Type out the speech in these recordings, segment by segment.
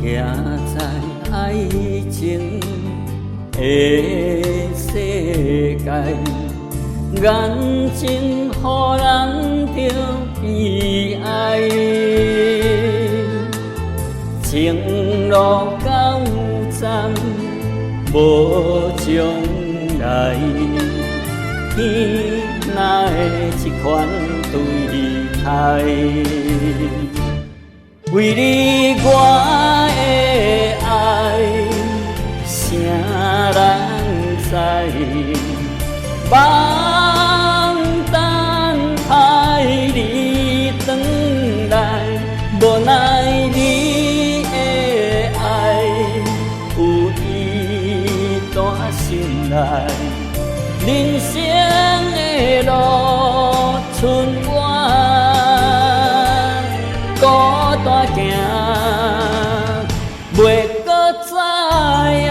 在爱情的世界，眼睛予人着悲哀，情路到站无将来，天哪会一款对待？为你我的爱，啥人知？望等待你回来，无奈你的爱有意带心内，人生的路剩我孤单行，袂搁知影。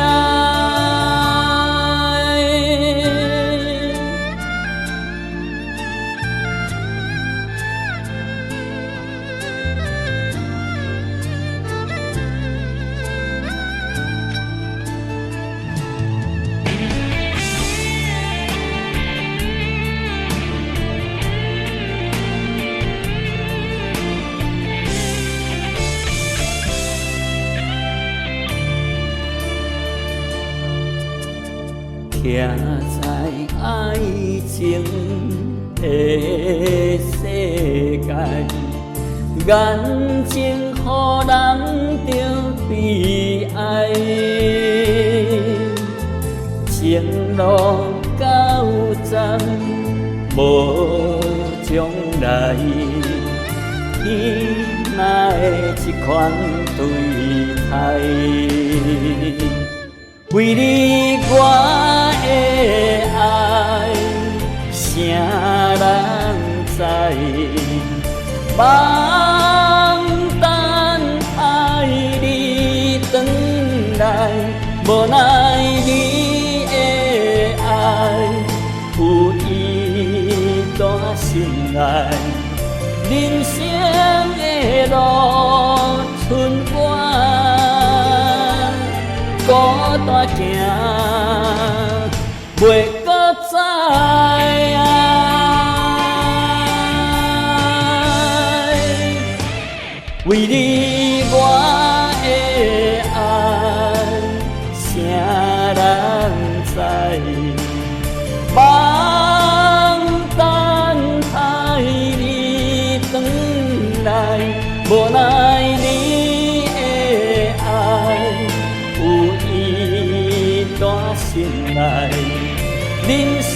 徛在爱情的世界，眼睛予人着悲哀，情路到站无将来，天哪会一款对待？为你我的爱，啥人知？望等待你回来，无奈你的爱有意带心内，人生的路剩我孤单行，袂搁知影。为你我的爱，啥人知？望等待你回来，无奈你的爱有意带心内，人生